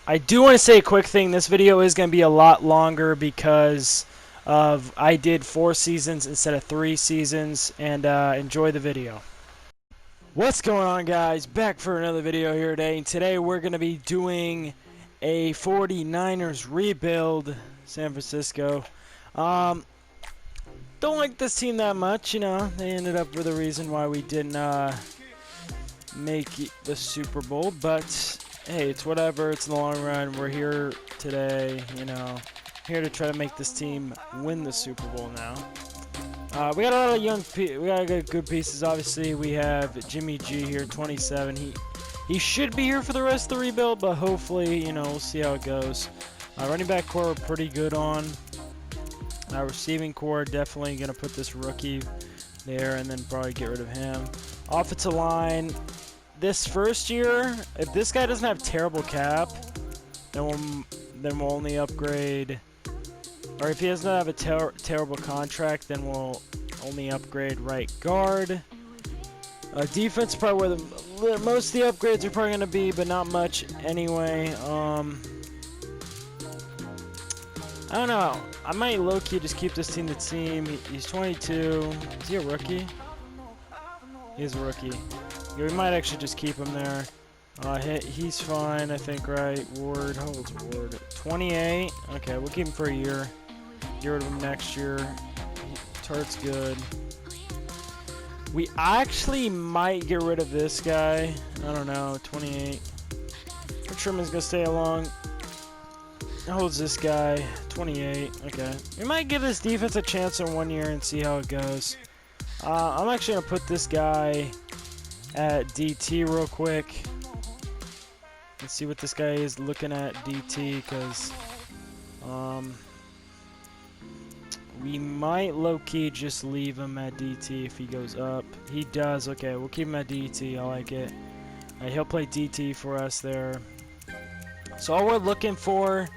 I do want to say a quick thing. This video is going to be a lot longer because of I did 4 seasons instead of 3 seasons, and enjoy the video. What's going on, guys? Back for another video here today, and today we're going to be doing a 49ers rebuild. San Francisco. Don't like this team that much, you know. They ended up with a reason why we didn't make the Super Bowl, but hey, it's whatever. It's in the long run. We're here today, you know, here to try to make this team win the Super Bowl now. We got a lot of we got good pieces. Obviously, we have Jimmy G here, 27. He should be here for the rest of the rebuild, but hopefully, you know, we'll see how it goes. Running back core, we're pretty good on. Receiving core, definitely going to put this rookie there and then probably get rid of him. Offensive line, this first year, if this guy doesn't have terrible cap, then we'll only upgrade. Or if he doesn't have a terrible contract, then we'll only upgrade right guard. Defense, probably where most of the upgrades are probably going to be, but not much anyway. I don't know. I might low-key just keep this team the team. He's 22. Is he a rookie? He is a rookie. Yeah, we might actually just keep him there. He's fine, I think, right? Ward. How old's Ward? 28. Okay, we'll keep him for a year. Get rid of him next year. Tart's good. We actually might get rid of this guy. I don't know. 28. Truman's going to stay along. How old's this guy? 28. Okay. We might give this defense a chance in 1 year and see how it goes. I'm actually going to put this guy at DT real quick. Let's see what this guy is looking at DT, because we might low-key just leave him at DT if he goes up. He does. Okay, we'll keep him at DT. I like it. He'll play DT for us there. So all we're looking for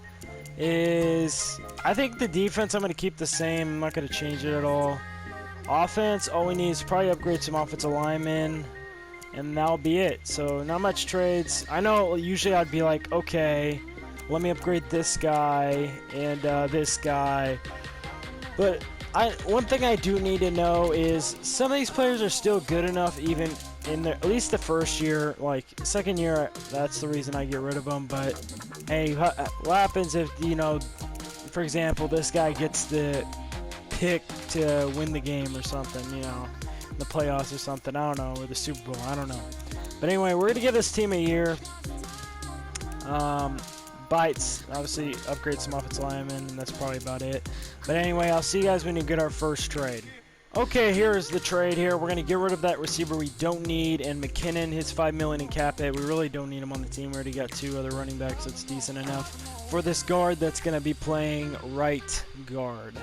is, I think the defense I'm going to keep the same. I'm not going to change it at all. Offense, all we need is probably upgrade some offensive linemen, and that'll be it. So not much trades. I know usually I'd be like, okay, let me upgrade this guy and this guy. But one thing I do need to know is some of these players are still good enough even in at least the first year. Like second year, that's the reason I get rid of them. But hey, what happens if, you know, for example, this guy gets the pick to win the game or something, you know, in the playoffs or something, I don't know, or the Super Bowl, I don't know. But anyway, we're going to give this team a year. Bites, obviously upgrade some offensive linemen, and that's probably about it. But anyway, I'll see you guys when you get our first trade. Okay, here's the trade here. We're going to get rid of that receiver we don't need, and McKinnon, his $5 million in cap hit. We really don't need him on the team. We already got 2 other running backs. That's decent enough for this guard that's going to be playing right guard.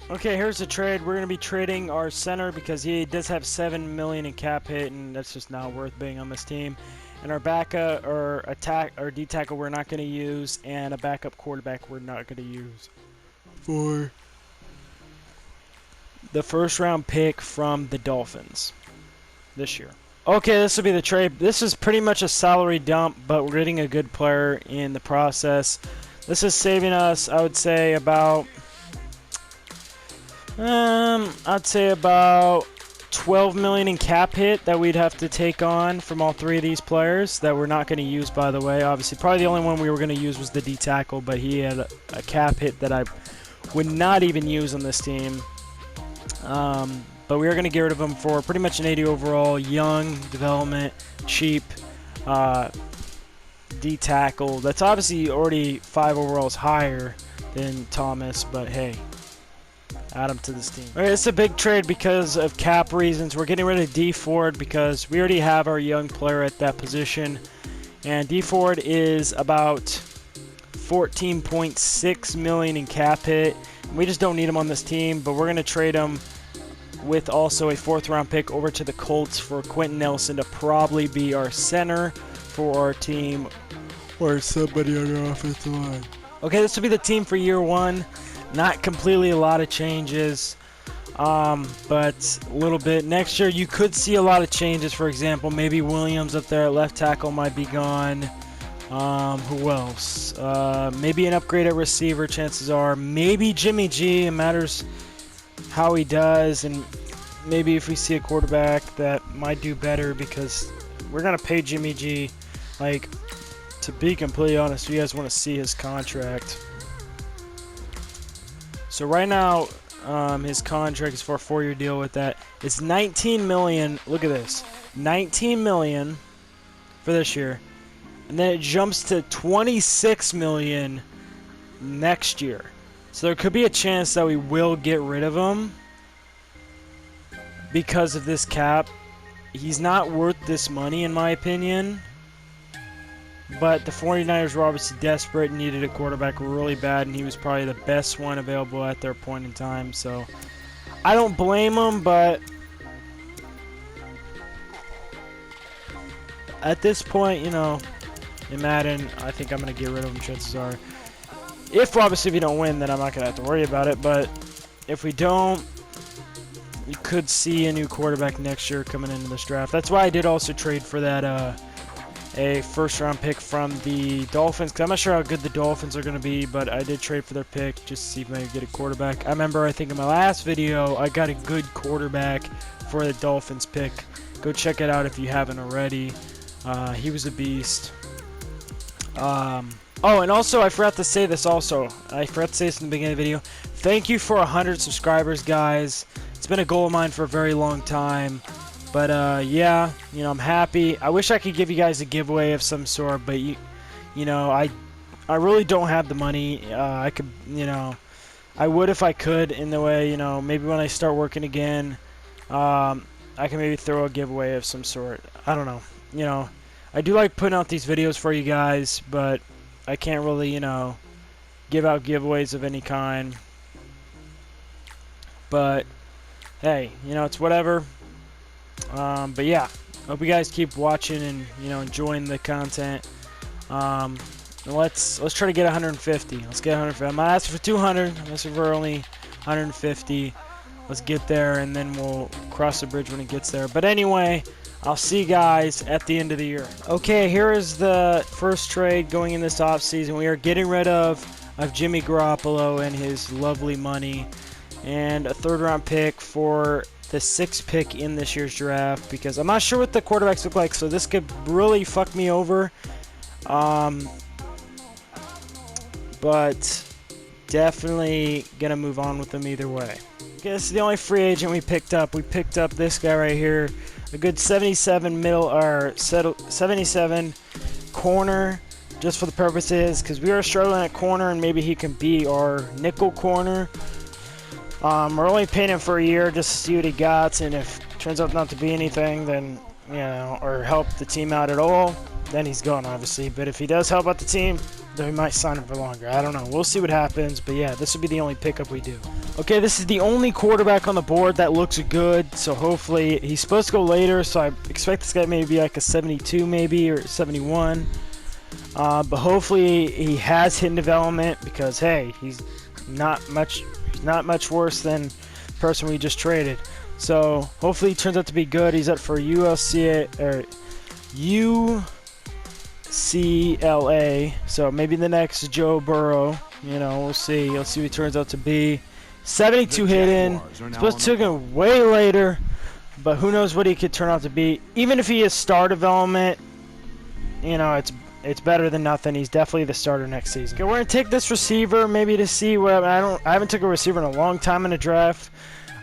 Okay, here's the trade. We're going to be trading our center because he does have $7 million in cap hit, and that's just not worth being on this team. And our backup or D tackle we're not going to use, and a backup quarterback we're not going to use for the first round pick from the Dolphins this year. Okay, this will be the trade. This is pretty much a salary dump, but we're getting a good player in the process. This is saving us, I would say, about $12 million in cap hit that we'd have to take on from all 3 of these players that we're not going to use, by the way. Obviously, probably the only one we were going to use was the D tackle, but he had a cap hit that I would not even use on this team. But we are going to get rid of him for pretty much an 80 overall, young, development, cheap D tackle. That's obviously already 5 overalls higher than Thomas, but hey, add him to this team. Alright, it's a big trade because of cap reasons. We're getting rid of D Ford because we already have our young player at that position, and D Ford is about $14.6 million in cap hit. We just don't need him on this team, but we're going to trade him with also a 4th round pick over to the Colts for Quentin Nelson to probably be our center for our team, or somebody on our offensive line. Okay, this will be the team for year 1. Not completely a lot of changes, but a little bit. Next year you could see a lot of changes. For example, maybe Williams up there at left tackle might be gone. Who else? Maybe an upgrade at receiver, chances are. Maybe Jimmy G. It matters how he does, and maybe if we see a quarterback that might do better, because we're going to pay Jimmy G. Like, to be completely honest, you guys want to see his contract. So right now, his contract is for a 4-year deal with that. It's $19 million. Look at this. $19 million for this year. And then it jumps to $26 million next year. So there could be a chance that we will get rid of him because of this cap. He's not worth this money, in my opinion. But the 49ers were obviously desperate and needed a quarterback really bad, and he was probably the best one available at their point in time. So I don't blame them, but at this point, you know, in Madden, I think I'm going to get rid of him, chances are. If we don't win, then I'm not going to have to worry about it. But if we don't, you could see a new quarterback next year coming into this draft. That's why I did also trade for that a first-round pick from the Dolphins, because I'm not sure how good the Dolphins are going to be, but I did trade for their pick just to see if I could get a quarterback. I remember, I think in my last video, I got a good quarterback for the Dolphins pick. Go check it out if you haven't already. He was a beast. Oh, and also, I forgot to say this also. I forgot to say this in the beginning of the video. Thank you for 100 subscribers, guys. It's been a goal of mine for a very long time. But, yeah, you know, I'm happy. I wish I could give you guys a giveaway of some sort, but, you know, I really don't have the money. I could, you know, I would if I could, in the way, you know, maybe when I start working again, I can maybe throw a giveaway of some sort. I don't know. You know, I do like putting out these videos for you guys, but I can't really, you know, give out giveaways of any kind. But, hey, you know, it's whatever. But yeah, hope you guys keep watching and, you know, enjoying the content. Let's try to get 150. Let's get 150. I'm not asking for 200. I'm asking for only 150. Let's get there, and then we'll cross the bridge when it gets there. But anyway, I'll see you guys at the end of the year. Okay, here is the first trade going in this offseason. We are getting rid of Jimmy Garoppolo and his lovely money, and a third-round pick for the 6th pick in this year's draft, because I'm not sure what the quarterbacks look like, so this could really fuck me over. But definitely gonna move on with them either way. Okay, this is the only free agent we picked up. We picked up this guy right here, a good 77 corner, just for the purposes, because we are struggling at corner, and maybe he can be our nickel corner. We're only paying him for a year just to see what he got, and if it turns out not to be anything, then, you know, or help the team out at all, then he's gone, obviously. But if he does help out the team, then we might sign him for longer. I don't know. We'll see what happens, but yeah, this would be the only pickup we do. Okay, this is the only quarterback on the board that looks good, so hopefully he's supposed to go later, so I expect this guy maybe be like a 72 maybe, or 71. But hopefully he has hidden development, because, hey, he's not much worse than the person we just traded. So hopefully he turns out to be good. He's up for UCLA, so maybe the next Joe Burrow. You know, we'll see. We'll see what he turns out to be. 72 hidden. Supposed to take him way later, but who knows what he could turn out to be. Even if he is star development, you know, it's better than nothing. He's definitely the starter next season. Okay, we're gonna take this receiver maybe to see what I haven't took a receiver in a long time in a draft,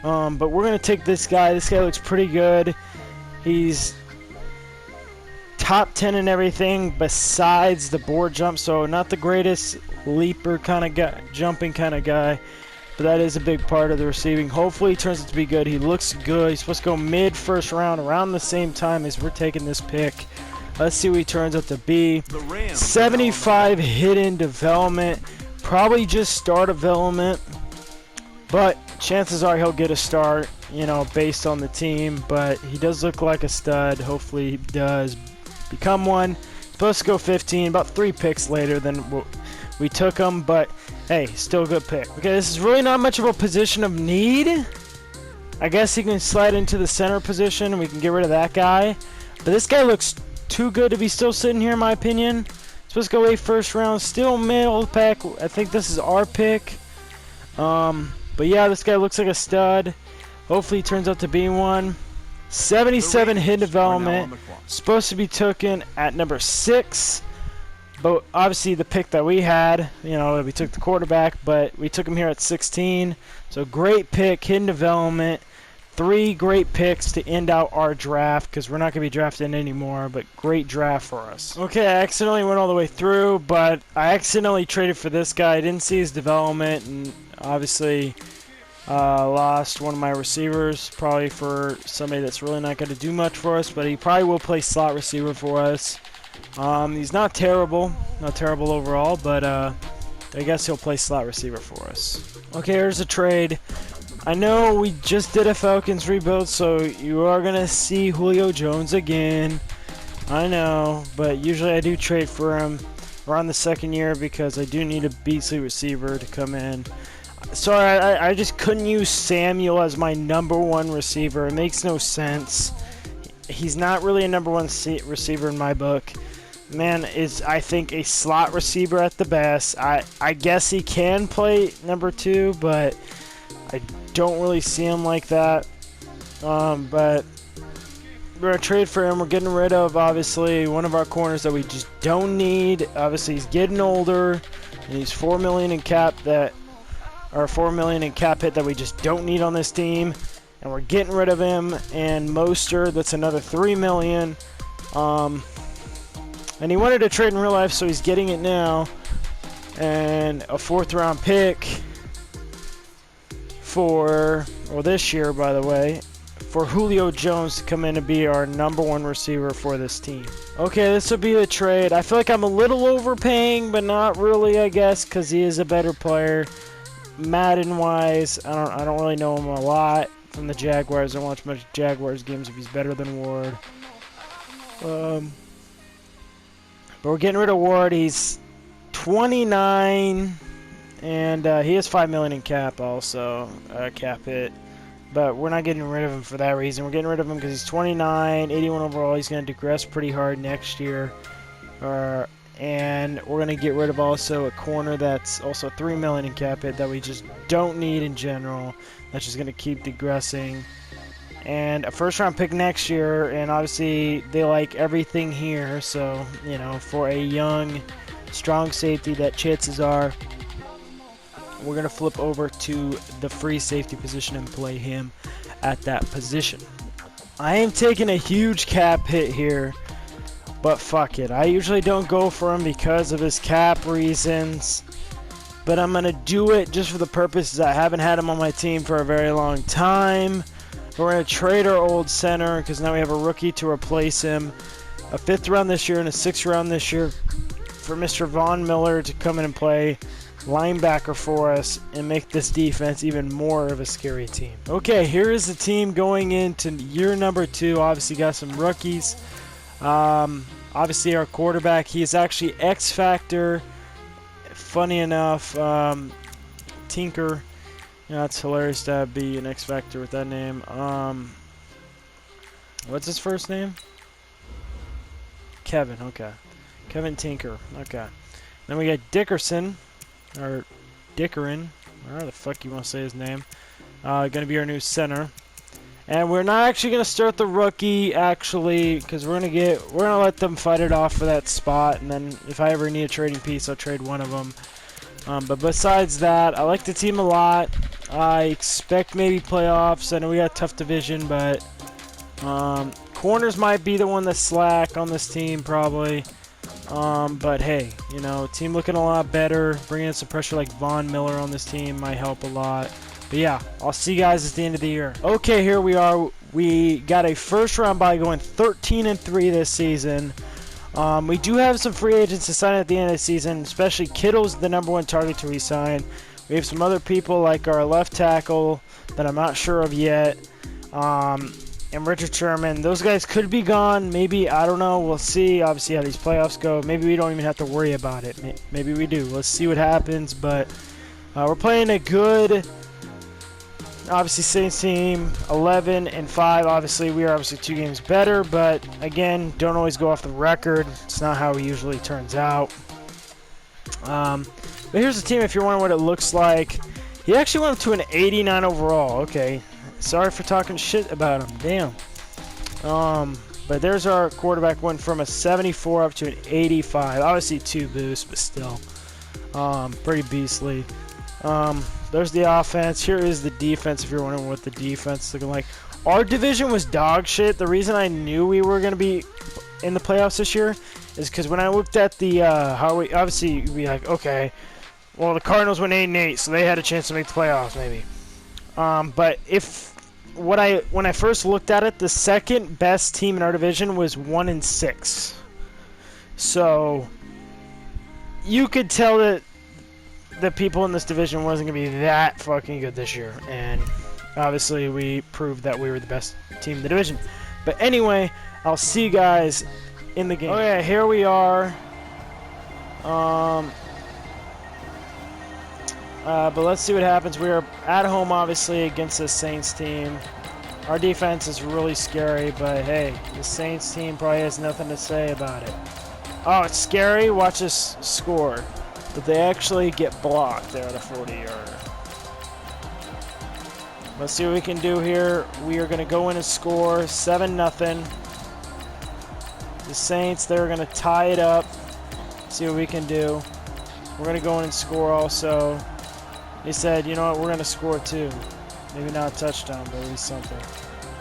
but we're gonna take this guy. This guy looks pretty good. He's top 10 and everything besides the board jump, so not the greatest leaper kind of guy, jumping kind of guy, but that is a big part of the receiving. Hopefully he turns out to be good. He looks good. He's supposed to go mid-first round, around the same time as we're taking this pick. Let's see what he turns out to be. 75 hidden development, probably just star development, but chances are he'll get a start, you know, based on the team. But he does look like a stud. Hopefully he does become one. Supposed to go 15, about 3 picks later than we took him, but hey, still a good pick. Okay, this is really not much of a position of need. I guess he can slide into the center position and we can get rid of that guy. But this guy looks too good to be still sitting here, in my opinion. Supposed to go late first round. Still middle pack. I think this is our pick. But yeah, this guy looks like a stud. Hopefully he turns out to be one. 77 hit development. Supposed to be taken at number 6. But obviously the pick that we had, you know, we took the quarterback, but we took him here at 16. So great pick, hidden development. 3 great picks to end out our draft, because we're not going to be drafting anymore, but great draft for us. Okay, I accidentally went all the way through, but I accidentally traded for this guy. I didn't see his development, and obviously lost one of my receivers, probably for somebody that's really not going to do much for us, but he probably will play slot receiver for us. He's not terrible overall, but I guess he'll play slot receiver for us. Okay, here's a trade. I know we just did a Falcons rebuild, so you are going to see Julio Jones again. I know, but usually I do trade for him around the second year because I do need a beastly receiver to come in. Sorry, I just couldn't use Samuel as my #1 receiver. It makes no sense. He's not really a #1 receiver in my book. Man is, I think, a slot receiver at the best. I guess he can play #2, but I don't really see him like that. But we're going to trade for him. We're getting rid of, obviously, one of our corners that we just don't need. Obviously, he's getting older, and he's $4 million in cap that, or $4 million in cap hit that we just don't need on this team. And we're getting rid of him. And Mostert, that's another $3 million. And he wanted to trade in real life, so he's getting it now. And a 4th round pick for, well, this year, by the way, for Julio Jones to come in and be our #1 receiver for this team. Okay, this will be the trade. I feel like I'm a little overpaying, but not really, I guess, because he is a better player. Madden-wise, I don't really know him a lot from the Jaguars. I don't watch much Jaguars games if he's better than Ward. But we're getting rid of Ward. He's 29, and he has $5 million in cap also, cap hit. But we're not getting rid of him for that reason. We're getting rid of him because he's 29, 81 overall. He's going to digress pretty hard next year. And we're going to get rid of also a corner that's also $3 million in cap hit that we just don't need in general. That's just going to keep digressing. And a 1st round pick next year, and obviously they like everything here, so, you know, for a young, strong safety that chances are we're going to flip over to the free safety position and play him at that position. I am taking a huge cap hit here, but fuck it. I usually don't go for him because of his cap reasons, but I'm going to do it just for the purposes I haven't had him on my team for a very long time. We're going to trade our old center because now we have a rookie to replace him. A 5th round this year and a 6th round this year for Mr. Von Miller to come in and play linebacker for us and make this defense even more of a scary team. Okay, here is the team going into year #2. Obviously got some rookies. Obviously our quarterback, he is actually X Factor. Funny enough, Tinker. Yeah, it's hilarious to be an X Factor with that name. What's his first name? Kevin, okay. Kevin Tinker, okay. Then we got Dickerson, or Dickerin, whatever the fuck you want to say his name. Gonna be our new center. And we're not actually gonna start the rookie, actually, because we're gonna let them fight it off for that spot, and then if I ever need a trading piece, I'll trade one of them. But besides that, I like the team a lot. I expect maybe playoffs. I know we got a tough division, but corners might be the one that's slack on this team, probably. But hey, you know, team looking a lot better. Bringing in some pressure like Von Miller on this team might help a lot. But yeah, I'll see you guys at the end of the year. Okay, here we are. We got a 1st round bye going 13-3 this season. We do have some free agents to sign at the end of the season, especially Kittle's the #1 target to re-sign. We have some other people like our left tackle that I'm not sure of yet, and Richard Sherman. Those guys could be gone. Maybe, I don't know. We'll see, obviously, how these playoffs go. Maybe we don't even have to worry about it. Maybe we do. Let's see what happens, but we're playing a good, obviously, Saints team, 11-5. Obviously, we are obviously 2 games better, but again, don't always go off the record. It's not how it usually turns out. But here's the team if you're wondering what it looks like. He actually went up to an 89 overall. Okay. Sorry for talking shit about him. Damn. But there's our quarterback, went from a 74 up to an 85. Obviously 2 boosts, but still. Pretty beastly. There's the offense. Here is the defense if you're wondering what the defense is looking like. Our division was dog shit. The reason I knew we were going to be in the playoffs this year is because when I looked at the how we obviously you'd be like, okay, well the Cardinals went 8-8, so they had a chance to make the playoffs maybe. But when I first looked at it, the second best team in our division was 1-6. So you could tell that the people in this division wasn't gonna be that fucking good this year, and obviously we proved that we were the best team in the division. But anyway, I'll see you guys in the game. Okay, here we are. But let's see what happens. We are at home, obviously, against the Saints team. Our defense is really scary, but hey, the Saints team probably has nothing to say about it. Oh, it's scary? Watch us score. But they actually get blocked there at a 40-yarder. Let's see what we can do here. We are going to go in and score 7-0. The Saints, they're going to tie it up. See what we can do. We're going to go in and score also. They said, you know what, we're going to score too. Maybe not a touchdown, but at least something.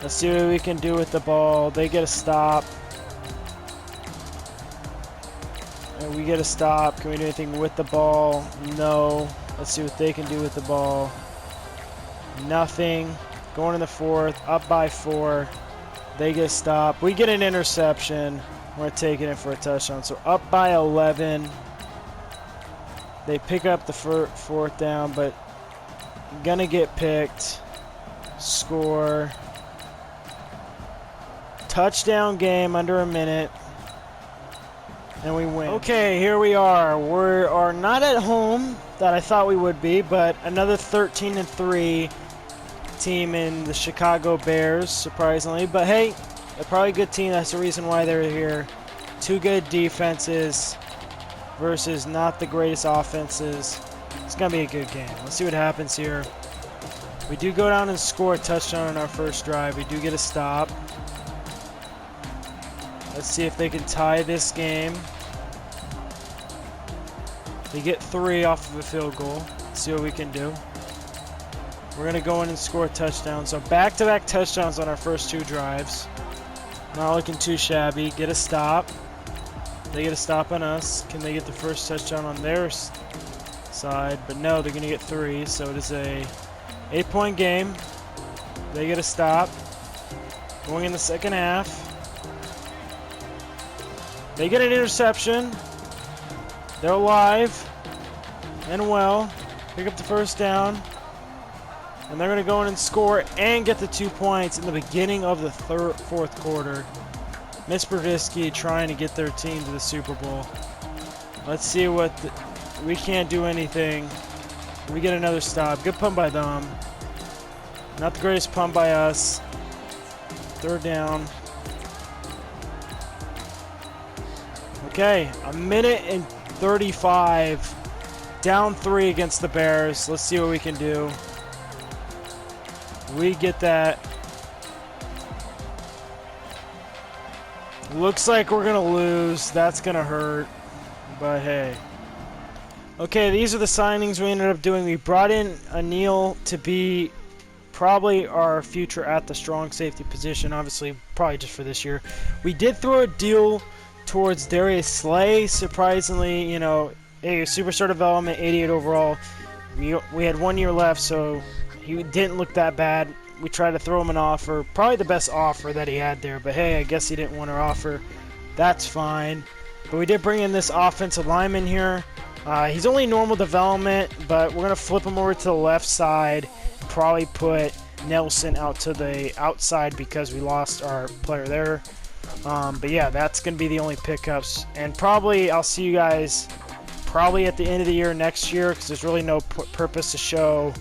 Let's see what we can do with the ball. They get a stop. And we get a stop. Can we do anything with the ball? No. Let's see what they can do with the ball. Nothing. Going in the fourth. Up by 4. They get a stop. We get an interception. We're taking it for a touchdown. So up by 11. They pick up the fourth down, but gonna get picked. Score. Touchdown game under a minute. And we win. Okay, here we are. We are not at home that I thought we would be, but another 13-3 team in the Chicago Bears, surprisingly. But hey, they're probably a good team. That's the reason why they're here. 2 good defenses versus not the greatest offenses. It's going to be a good game. Let's see what happens here. We do go down and score a touchdown on our first drive. We do get a stop. Let's see if they can tie this game. They get 3 off of a field goal. Let's see what we can do. We're going to go in and score a touchdown. So back-to-back touchdowns on our first 2 drives. Not looking too shabby. Get a stop. They get a stop on us. Can they get the first touchdown on their side? But no, they're going to get 3. So it is a 8-point game. They get a stop. Going in the second half. They get an interception. They're alive and well. Pick up the first down. And they're going to go in and score and get the 2 points in the beginning of the fourth quarter. Miss Berdisky trying to get their team to the Super Bowl. Let's see what... we can't do anything. We get another stop. Good punt by them. Not the greatest punt by us. Third down. Okay, a minute and 35. Down 3 against the Bears. Let's see what we can do. We get that. Looks like we're going to lose. That's going to hurt. But hey. Okay, these are the signings we ended up doing. We brought in Anil to be probably our future at the strong safety position. Obviously, probably just for this year. We did throw a deal towards Darius Slay. Surprisingly, you know, a superstar development, 88 overall. We had 1 year left, so he didn't look that bad. We tried to throw him an offer, probably the best offer that he had there. But hey, I guess he didn't want our offer. That's fine. But we did bring in this offensive lineman here. He's only normal development, but we're going to flip him over to the left side. Probably put Nelson out to the outside because we lost our player there. But yeah, that's going to be the only pickups. And probably I'll see you guys probably at the end of the year next year because there's really no purpose to show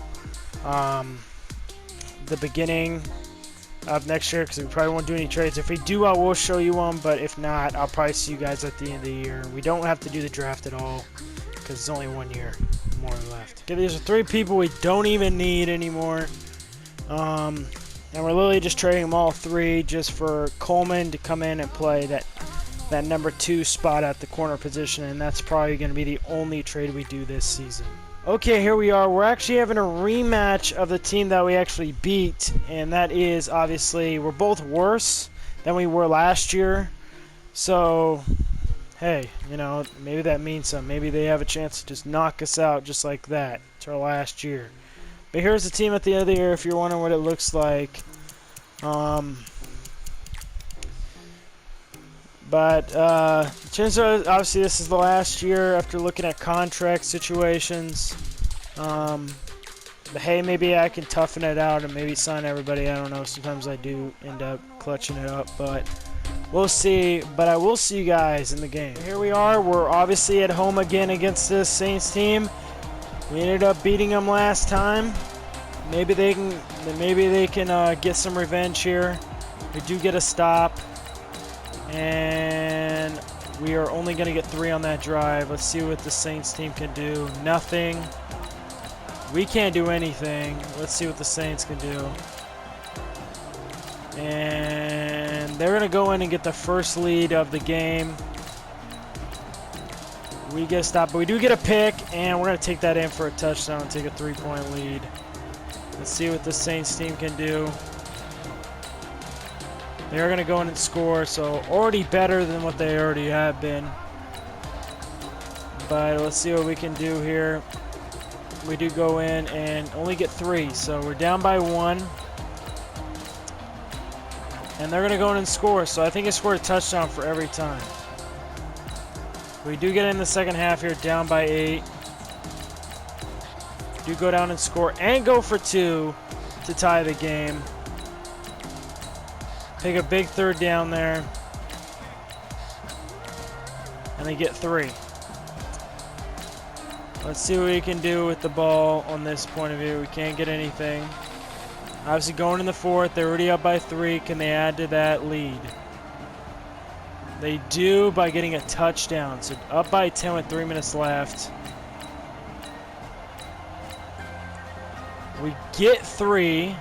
the beginning of next year because we probably won't do any trades. If we do, I will show you one, but if not, I'll probably see you guys at the end of the year. We don't have to do the draft at all. because it's only 1 year more left. Okay, these are 3 people we don't even need anymore. And we're literally just trading them all 3 just for Coleman to come in and play that number 2 spot at the corner position, and that's probably going to be the only trade we do this season. Okay, here we are. We're actually having a rematch of the team that we actually beat, and that is obviously we're both worse than we were last year. So, hey, you know, maybe that means something. Maybe they have a chance to just knock us out just like that. It's our last year. But here's the team at the end of the year if you're wondering what it looks like. Chances are, obviously, this is the last year after looking at contract situations. But hey, maybe I can toughen it out and maybe sign everybody. I don't know. Sometimes I do end up clutching it up, but we'll see. But I will see you guys in the game. Here we are. We're obviously at home again against this Saints team. We ended up beating them last time. Maybe they can get some revenge here. We do get a stop. And we are only going to get 3 on that drive. Let's see what the Saints team can do. Nothing. We can't do anything. Let's see what the Saints can do. And they're going to go in and get the first lead of the game. We get a stop, but we do get a pick, and we're going to take that in for a touchdown and take a 3-point lead. Let's see what the Saints team can do. They're going to go in and score, so already better than what they already have been. But let's see what we can do here. We do go in and only get 3, so we're down by 1. And they're going to go in and score, so I think I scored a touchdown for every time. We do get in the second half here, down by 8. Do go down and score and go for 2 to tie the game. Take a big 3rd down there. And they get 3. Let's see what we can do with the ball on this point of view. We can't get anything. Obviously going in the 4th. They're already up by 3. Can they add to that lead? They do by getting a touchdown. So up by 10 with 3 minutes left. We get 3.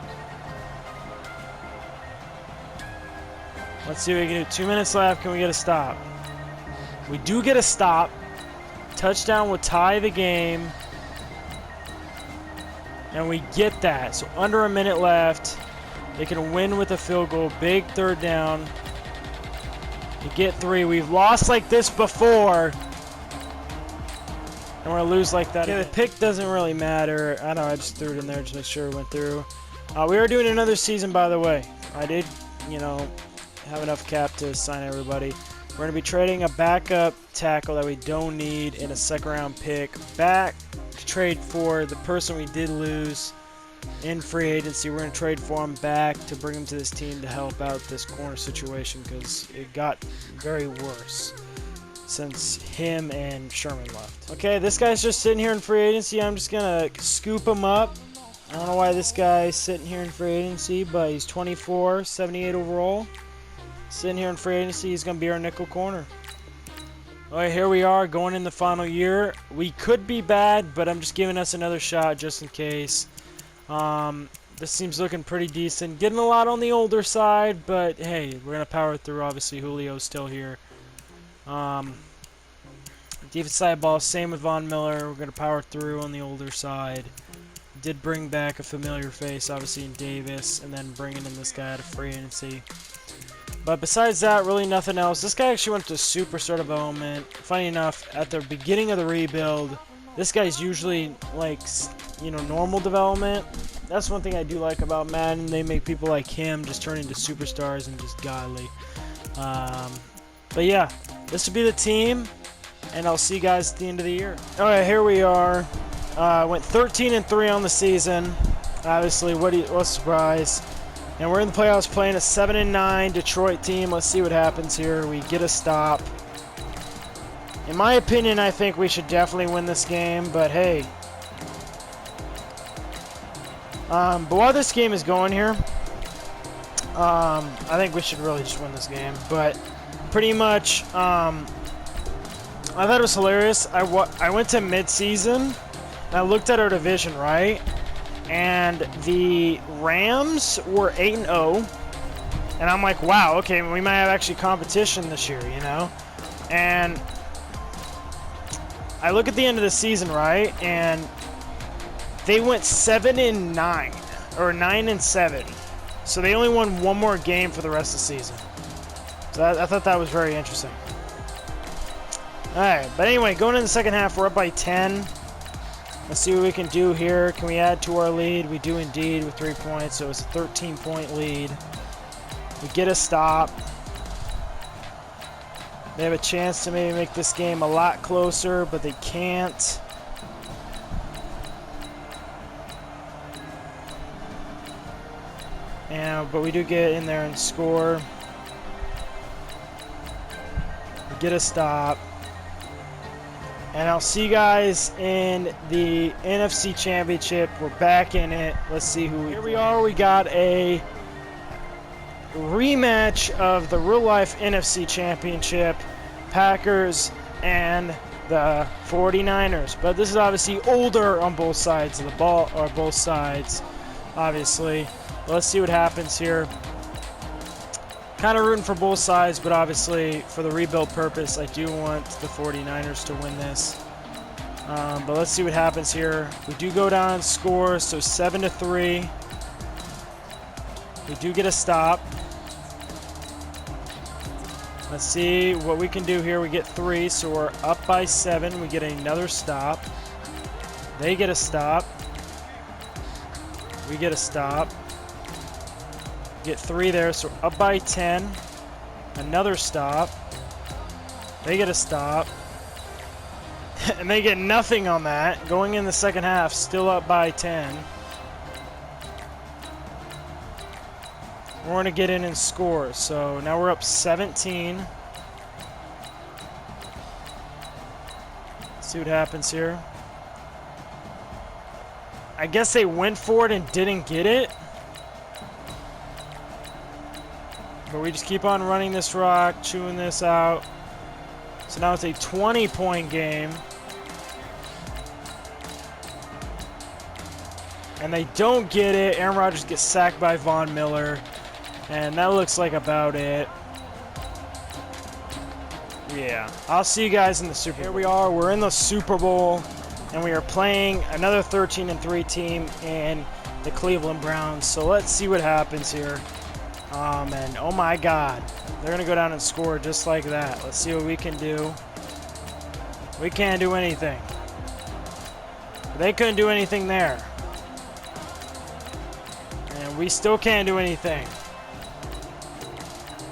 Let's see what we can do. 2 minutes left. Can we get a stop? We do get a stop. Touchdown will tie the game. And we get that. So under a minute left. They can win with a field goal. Big 3rd down. We get 3. We've lost like this before. And we're going to lose like that. Yeah, the pick doesn't really matter. I know, I just threw it in there to make sure it went through. We are doing another season, by the way. I did, you know, have enough cap to sign everybody. We're going to be trading a backup tackle that we don't need in a 2nd-round pick back to trade for the person we did lose in free agency. We're going to trade for him back to bring him to this team to help out this corner situation because it got very worse since him and Sherman left. Okay, this guy's just sitting here in free agency. I'm just going to scoop him up. I don't know why this guy's sitting here in free agency, but he's 24, 78 overall. Sitting here in free agency, he's going to be our nickel corner. All right, here we are going in the final year. We could be bad, but I'm just giving us another shot just in case. This team's looking pretty decent. Getting a lot on the older side, but hey, we're going to power through. Obviously, Julio's still here. Defensive side ball, same with Von Miller. We're going to power through on the older side. Did bring back a familiar face, obviously, in Davis, and then bringing in this guy out of free agency. But besides that, really nothing else. This guy actually went to superstar development. Funny enough, at the beginning of the rebuild, this guy's usually like, you know, normal development. That's one thing I do like about Madden. They make people like him just turn into superstars and just godly. But yeah, this will be the team, and I'll see you guys at the end of the year. All right, here we are. Went 13-3 on the season. Obviously, what a surprise. And we're in the playoffs playing a 7-9 Detroit team. Let's see what happens here. We get a stop. In my opinion, I think we should definitely win this game, but hey. But while this game is going here, I think we should really just win this game. But pretty much, I thought it was hilarious. I went to mid-season, and I looked at our division, right? And the Rams were 8-0, and I'm like, wow, okay, we might have actually competition this year, you know? And I look at the end of the season, right? And they went 7-9, or 9-7. So they only won one more game for the rest of the season. So I thought that was very interesting. Alright, but anyway, going into the second half, we're up by 10. Let's see what we can do here. Can we add to our lead? We do indeed with 3 points, so it's a 13-point lead. We get a stop. They have a chance to maybe make this game a lot closer, but they can't. But we do get in there and score. We get a stop. And I'll see you guys in the NFC Championship. We're back in it. Let's see who Here we are. We got a rematch of the real-life NFC Championship. Packers and the 49ers. But this is obviously older on both sides of the ball, or both sides, obviously. Let's see what happens here. Kind of rooting for both sides, but obviously for the rebuild purpose, I do want the 49ers to win this. But let's see what happens here. We do go down and score, so 7-3. We do get a stop. Let's see what we can do here. We get 3, so we're up by 7. We get another stop. They get a stop. We get a stop. Get 3 there, so we're up by 10. Another stop. They get a stop. And they get nothing on that. Going in the second half, still up by 10. We're going to get in and score. So now we're up 17. Let's see what happens here. I guess they went for it and didn't get it. But we just keep on running this rock, chewing this out. So now it's a 20-point game. And they don't get it. Aaron Rodgers gets sacked by Von Miller. And that looks like about it. Yeah. I'll see you guys in the Super Bowl. Here we are. We're in the Super Bowl. And we are playing another 13-3 team in the Cleveland Browns. So let's see what happens here. And oh my God, they're going to go down and score just like that. Let's see what we can do. We can't do anything. They couldn't do anything there. And we still can't do anything.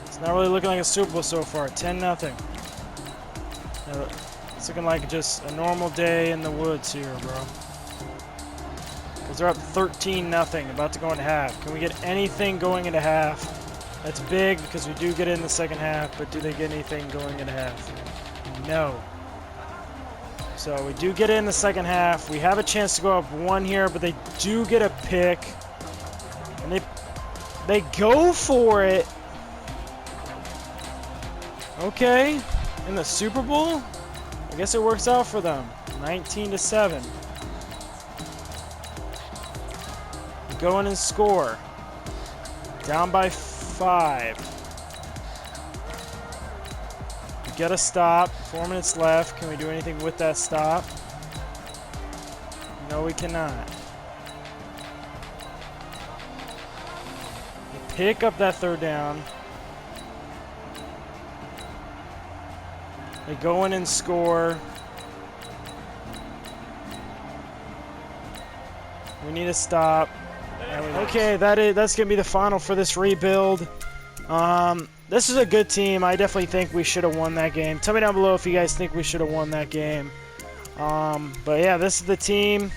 It's not really looking like a Super Bowl so far. 10-0. It's looking like just a normal day in the woods here, bro. Because they're up 13-0, about to go into half. Can we get anything going into half? That's big because we do get in the second half, but do they get anything going into half? No. So we do get in the second half. We have a chance to go up 1 here, but they do get a pick. And they go for it. Okay. In the Super Bowl? I guess it works out for them. 19-7. Go in and score. Down by 5. We get a stop. 4 minutes left. Can we do anything with that stop? No, we cannot. We pick up that 3rd down. They go in and score. We need a stop. Okay, that's going to be the final for this rebuild. This is a good team. I definitely think we should have won that game. Tell me down below if you guys think we should have won that game. But yeah, this is the team.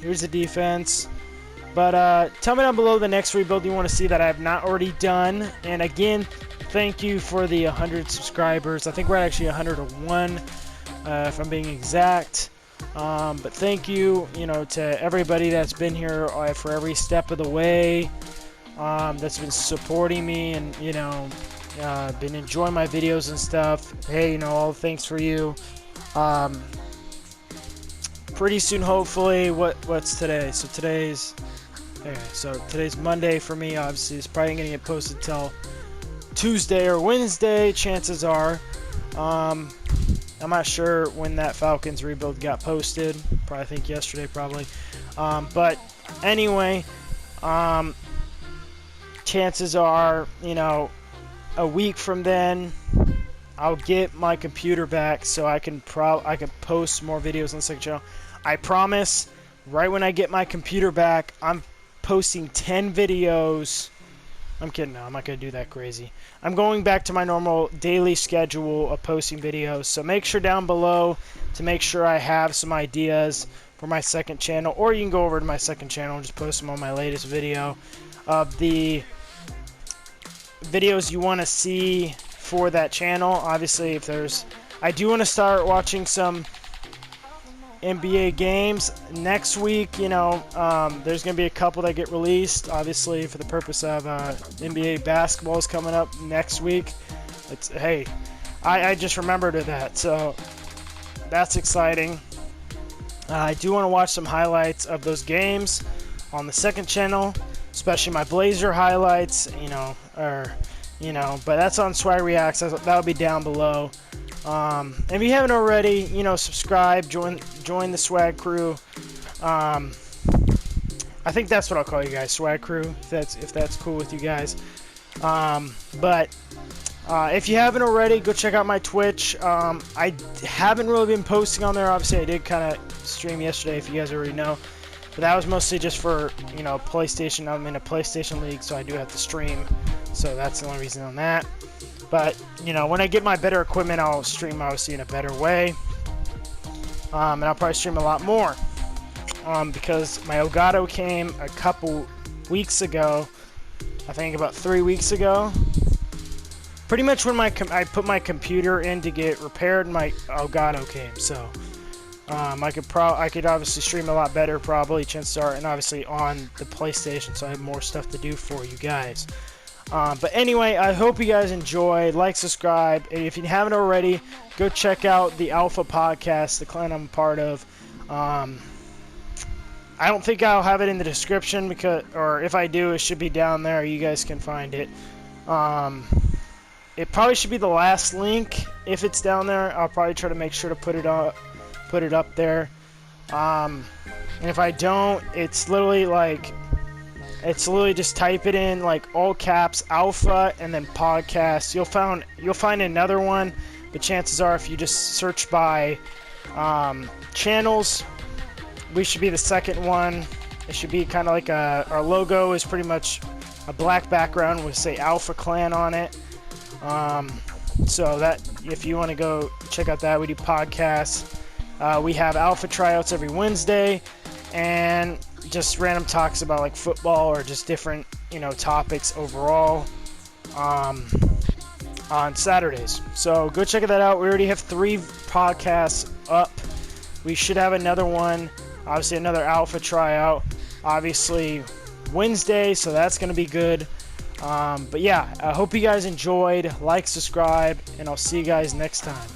Here's the defense. But tell me down below the next rebuild you want to see that I have not already done. And again, thank you for the 100 subscribers. I think we're actually 101, if I'm being exact. But thank you, to everybody that's been here for every step of the way, that's been supporting me and, been enjoying my videos and stuff. Hey, all thanks for you. Pretty soon, hopefully. What's today? So today's Monday for me. Obviously, it's probably gonna get posted till Tuesday or Wednesday. Chances are. I'm not sure when that Falcons rebuild got posted. Probably think yesterday, probably. But anyway, chances are, a week from then, I'll get my computer back so I can post more videos on the second channel. I promise. Right when I get my computer back, I'm posting 10 videos. I'm kidding. No, I'm not going to do that crazy. I'm going back to my normal daily schedule of posting videos. So make sure down below to make sure I have some ideas for my second channel. Or you can go over to my second channel and just post them on my latest video of the videos you want to see for that channel. Obviously, I do want to start watching some NBA games next week. There's going to be a couple that get released, obviously, for the purpose of NBA basketball is coming up next week. I just remembered of that, so that's exciting. I do want to watch some highlights of those games on the second channel, especially my Blazer highlights, but that's on Swag Reacts. That'll be down below. If you haven't already, subscribe, join the Swag Crew. I think that's what I'll call you guys, Swag Crew, if that's cool with you guys. But if you haven't already, go check out my Twitch. I haven't really been posting on there. Obviously, I did kind of stream yesterday, if you guys already know. But that was mostly just for, PlayStation. I'm in a PlayStation League, so I do have to stream. So that's the only reason on that. But, when I get my better equipment, I'll stream, obviously, in a better way. And I'll probably stream a lot more. Because my Elgato came a couple weeks ago. I think about 3 weeks ago. Pretty much when I put my computer in to get repaired, my Elgato came. So, I could obviously stream a lot better, probably, chances are, and obviously on the PlayStation, so I have more stuff to do for you guys. But anyway, I hope you guys enjoy. Like, subscribe, and if you haven't already, go check out the Alpha Podcast, the clan I'm a part of. I don't think I'll have it in the description, or if I do, it should be down there. You guys can find it. It probably should be the last link. If it's down there, I'll probably try to make sure to put it up there. And if I don't, it's literally just type it in all caps Alpha and then podcast. You'll find another one, but chances are if you just search by channels, we should be the second one. It should be kind of like our logo is pretty much a black background with say Alpha Clan on it. So that if you want to go check out that, we do podcasts. We have Alpha tryouts every Wednesday, and just random talks about football or just different topics overall on Saturdays. So go check that out. We already have 3 podcasts up. We should have another one, obviously another Alpha tryout, obviously Wednesday, so that's going to be good. But yeah, I hope you guys enjoyed. Like, subscribe, and I'll see you guys next time.